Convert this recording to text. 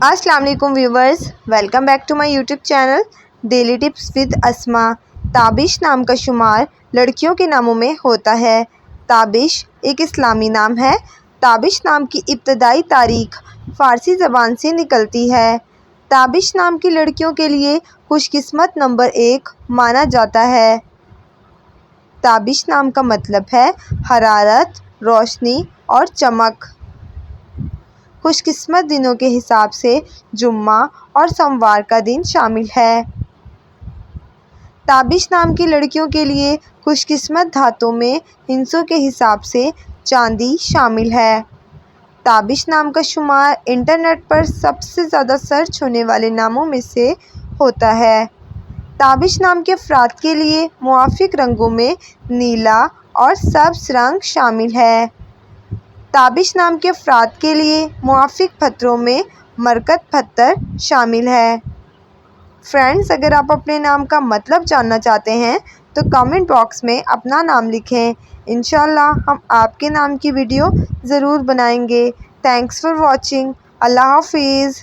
अस्सलाम वालेकुम viewers, welcome back to my YouTube channel daily tips with Asma. Tabish नाम का शुमार लड़कियों के नामों में होता है। ताबिश एक इस्लामी नाम है। ताबिश नाम की इब्तदाई तारीख फ़ारसी ज़बान से निकलती है। ताबिश नाम की लड़कियों के लिए खुशकिस्मत नंबर 1 माना जाता है। ताबिश नाम का मतलब है हरारत, रोशनी और चमक। खुशकिस्मत दिनों के हिसाब से जुम्मा और सोमवार का दिन शामिल है। ताबिश नाम की लड़कियों के लिए खुशकिस्मत धातों में हिस्सों के हिसाब से चांदी शामिल है। ताबिश नाम का शुमार इंटरनेट पर सबसे ज़्यादा सर्च होने वाले नामों में से होता है। ताबिश नाम के अफराद के लिए मुआफ़िक रंगों में नीला और सब्ज़ रंग शामिल है। ताबिश नाम के अफराद के लिए मुआफ़िक पत्थरों में मरकत पत्थर शामिल है। फ्रेंड्स, अगर आप अपने नाम का मतलब जानना चाहते हैं तो कमेंट बॉक्स में अपना नाम लिखें। इंशाअल्लाह हम आपके नाम की वीडियो ज़रूर बनाएंगे। Thanks for watching. अल्लाह हाफिज़।